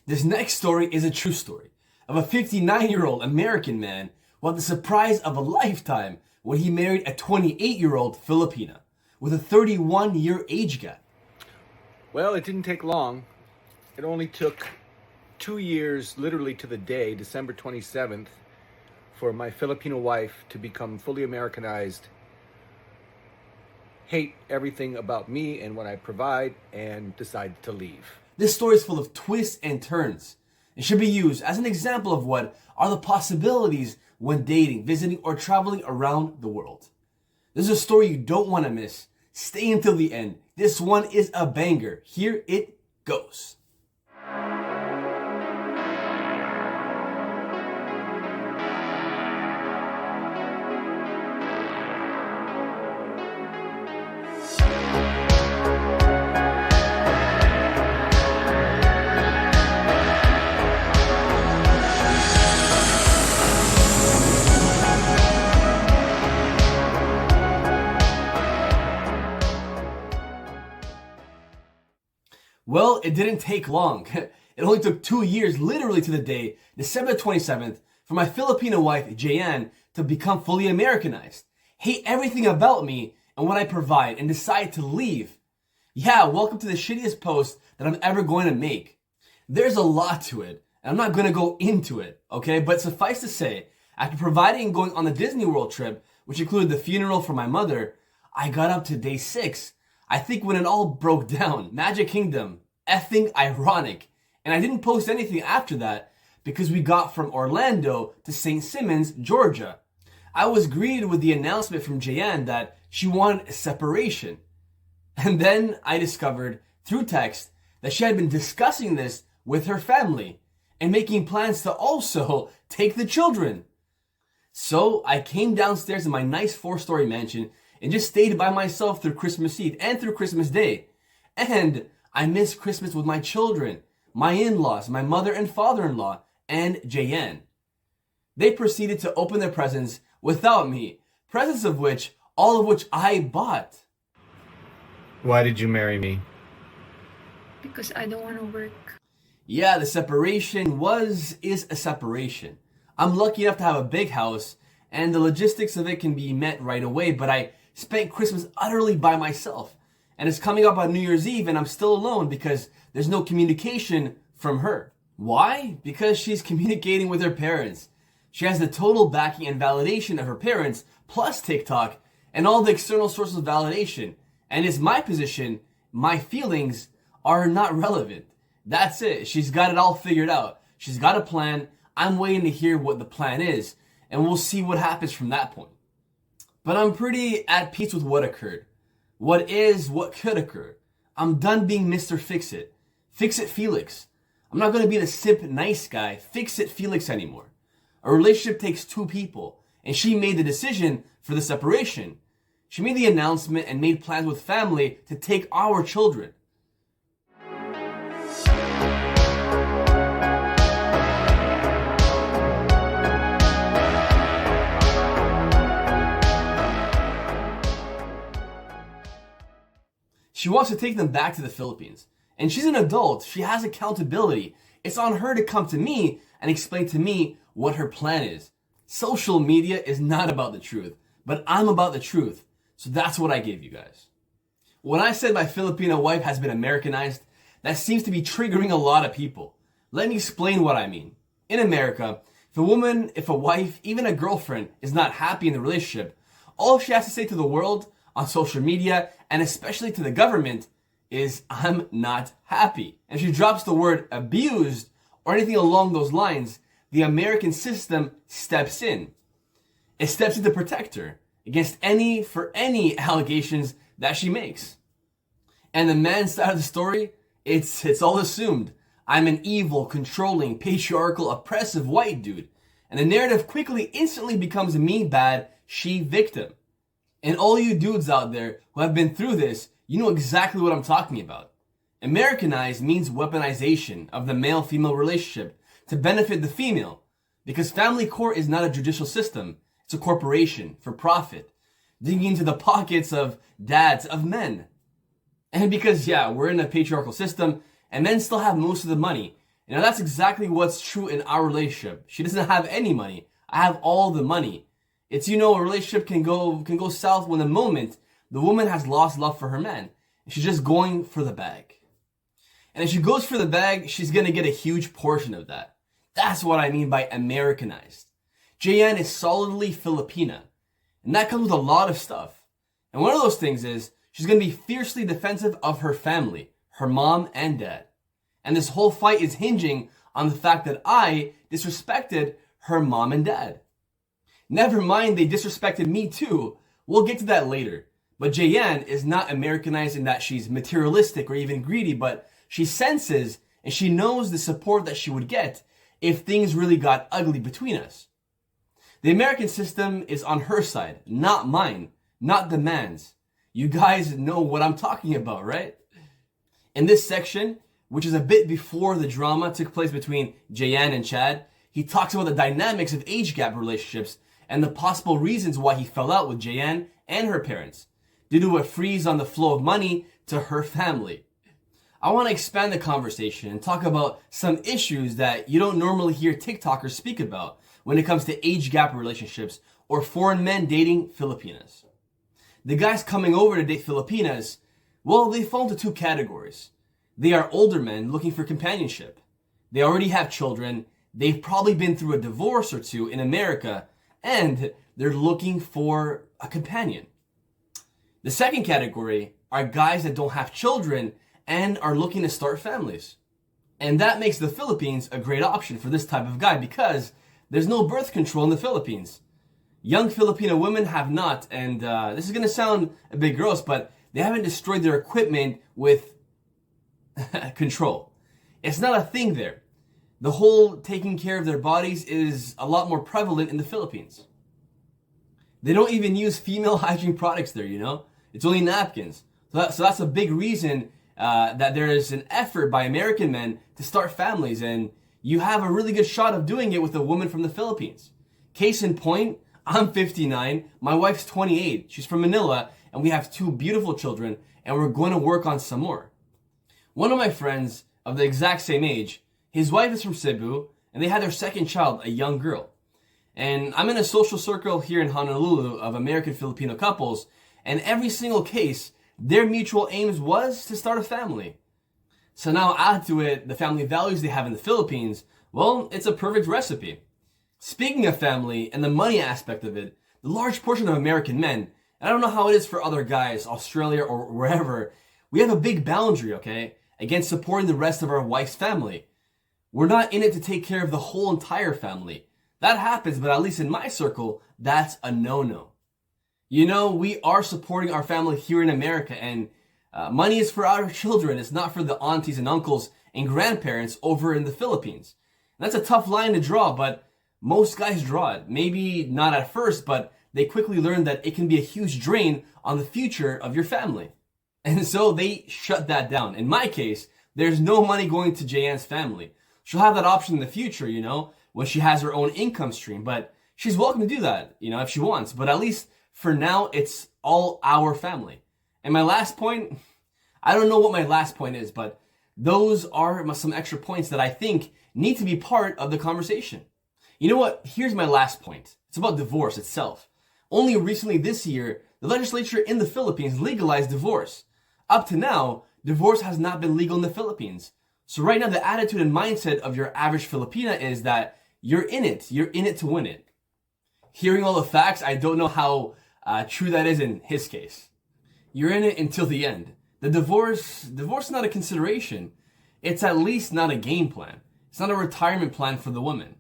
This next story is a true story of a 59-year-old American man who had the surprise of a lifetime when he married a 28-year-old Filipina with a 31-year age gap. Well, it didn't take long. It only took 2 years, literally to the day, December 27th, for my Filipino wife to become fully Americanized, hate everything about me and what I provide, and decide to leave. This story is full of twists and turns and should be used as an example of what are the possibilities when dating, visiting, or traveling around the world. This is a story you don't want to miss. Stay until the end. This one is a banger. Here it goes. Well, it didn't take long. It only took 2 years, literally to the day, December 27th, for my Filipino wife, Jayan, to become fully Americanized, hate everything about me and what I provide, and decide to leave. Yeah, welcome to the shittiest post that I'm ever going to make. There's a lot to it, and I'm not going to go into it, okay? But suffice to say, after providing and going on the Disney World trip, which included the funeral for my mother, I got up to day 6. I think when it all broke down, Magic Kingdom, effing ironic. And I didn't post anything after that because we got from Orlando to St. Simons, Georgia. I was greeted with the announcement from Jayan that she wanted a separation. And then I discovered through text that she had been discussing this with her family and making plans to also take the children. So I came downstairs in my nice 4-story mansion and just stayed by myself through Christmas Eve and through Christmas Day. And I missed Christmas with my children, my in-laws, my mother and father-in-law, and Jayan. They proceeded to open their presents without me, presents all of which I bought. Why did you marry me? Because I don't want to work. Yeah, the separation is a separation. I'm lucky enough to have a big house, and the logistics of it can be met right away, but I spent Christmas utterly by myself. And it's coming up on New Year's Eve and I'm still alone because there's no communication from her. Why? Because she's communicating with her parents. She has the total backing and validation of her parents, plus TikTok, and all the external sources of validation. And it's my position, my feelings are not relevant. That's it. She's got it all figured out. She's got a plan. I'm waiting to hear what the plan is, and we'll see what happens from that point. But I'm pretty at peace with what occurred. What could occur. I'm done being Mr. Fix-It. Fix-It Felix. I'm not going to be the simp nice guy, Fix-It Felix anymore. A relationship takes 2 people, and she made the decision for the separation. She made the announcement and made plans with family to take our children. She wants to take them back to the Philippines. And she's an adult. She has accountability. It's on her to come to me and explain to me what her plan is. Social media is not about the truth, but I'm about the truth. So that's what I gave you guys. When I said my Filipino wife has been Americanized, that seems to be triggering a lot of people. Let me explain what I mean. In America, if a wife, even a girlfriend, is not happy in the relationship, all she has to say to the world on social media, and especially to the government, is I'm not happy. And if she drops the word abused or anything along those lines, the American system steps in. It steps in to protect her against any allegations that she makes. And the man's side of the story, it's all assumed. I'm an evil, controlling, patriarchal, oppressive white dude. And the narrative instantly becomes me bad, she victim. And all you dudes out there who have been through this, you know exactly what I'm talking about. Americanized means weaponization of the male-female relationship to benefit the female. Because family court is not a judicial system. It's a corporation for profit, digging into the pockets of dads of men. And because, we're in a patriarchal system, and men still have most of the money. You know, that's exactly what's true in our relationship. She doesn't have any money. I have all the money. It's, you know, a relationship can go south when the moment the woman has lost love for her man. And she's just going for the bag. And if she goes for the bag, she's going to get a huge portion of that. That's what I mean by Americanized. Jayan is solidly Filipina. And that comes with a lot of stuff. And one of those things is she's going to be fiercely defensive of her family, her mom and dad. And this whole fight is hinging on the fact that I disrespected her mom and dad. Never mind, they disrespected me too. We'll get to that later. But Jayan is not Americanized in that she's materialistic or even greedy, but she senses and she knows the support that she would get if things really got ugly between us. The American system is on her side, not mine, not the man's. You guys know what I'm talking about, right? In this section, which is a bit before the drama took place between Jayan and Chad, he talks about the dynamics of age gap relationships and the possible reasons why he fell out with Jayan and her parents, due to a freeze on the flow of money to her family. I want to expand the conversation and talk about some issues that you don't normally hear TikTokers speak about when it comes to age gap relationships or foreign men dating Filipinas. The guys coming over to date Filipinas, well, they fall into two categories. They are older men looking for companionship. They already have children, they've probably been through a divorce or two in America, and they're looking for a companion. The second category are guys that don't have children and are looking to start families. And that makes the Philippines a great option for this type of guy because there's no birth control in the Philippines. Young Filipino women have not, and this is going to sound a bit gross, but they haven't destroyed their equipment with control. It's not a thing there. The whole taking care of their bodies is a lot more prevalent in the Philippines. They don't even use female hygiene products there, you know? It's only napkins. So that's a big reason that there is an effort by American men to start families, and you have a really good shot of doing it with a woman from the Philippines. Case in point, I'm 59, my wife's 28, she's from Manila, and we have two beautiful children, and we're going to work on some more. One of my friends of the exact same age, his wife is from Cebu, and they had their second child, a young girl. And I'm in a social circle here in Honolulu of American Filipino couples, and every single case, their mutual aims was to start a family. So now add to it the family values they have in the Philippines, well, it's a perfect recipe. Speaking of family and the money aspect of it, the large portion of American men, and I don't know how it is for other guys, Australia or wherever, we have a big boundary, okay, against supporting the rest of our wife's family. We're not in it to take care of the whole entire family. That happens, but at least in my circle, that's a no-no. You know, we are supporting our family here in America, and money is for our children. It's not for the aunties and uncles and grandparents over in the Philippines. And that's a tough line to draw, but most guys draw it. Maybe not at first, but they quickly learn that it can be a huge drain on the future of your family. And so they shut that down. In my case, there's no money going to Jayan's family. She'll have that option in the future, you know, when she has her own income stream, but she's welcome to do that, you know, if she wants. But at least for now, it's all our family. And my last point, I don't know what my last point is, but those are some extra points that I think need to be part of the conversation. You know what? Here's my last point. It's about divorce itself. Only recently this year, the legislature in the Philippines legalized divorce. Up to now, divorce has not been legal in the Philippines. So right now, the attitude and mindset of your average Filipina is that you're in it to win it. Hearing all the facts, I don't know how true that is in his case. You're in it until the end. The divorce is not a consideration. It's at least not a game plan. It's not a retirement plan for the woman.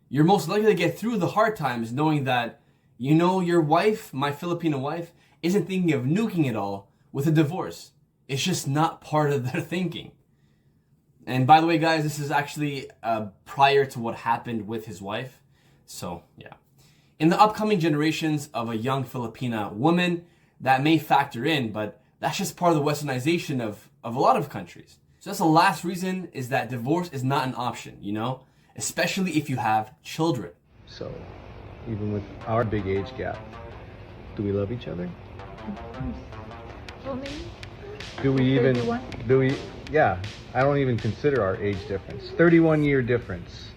You're most likely to get through the hard times knowing that, you know, your wife, my Filipino wife, isn't thinking of nuking it all with a divorce. It's just not part of their thinking. And by the way, guys, this is actually prior to what happened with his wife. So, yeah. In the upcoming generations of a young Filipina woman, that may factor in, but that's just part of the westernization of a lot of countries. So that's the last reason, is that divorce is not an option, you know? Especially if you have children. So, even with our big age gap, do we love each other? Of course. So maybe Do we even 31? do we Yeah, I don't even consider our age difference. 31-year difference.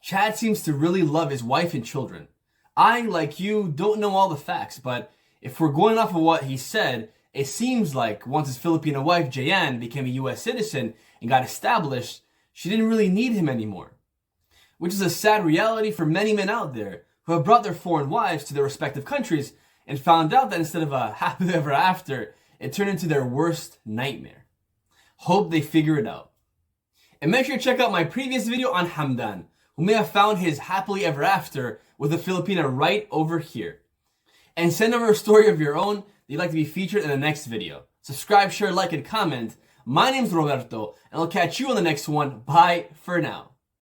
Chad seems to really love his wife and children. I, like you, don't know all the facts, but if we're going off of what he said, it seems like once his Filipino wife, Jayan, became a US citizen and got established, she didn't really need him anymore. Which is a sad reality for many men out there who have brought their foreign wives to their respective countries and found out that instead of a happily ever after, it turned into their worst nightmare. Hope they figure it out. And make sure to check out my previous video on Hamdan, who may have found his happily ever after with a Filipina right over here. And send over a story of your own that you'd like to be featured in the next video. Subscribe, share, like, and comment. My name's Roberto, and I'll catch you on the next one. Bye for now.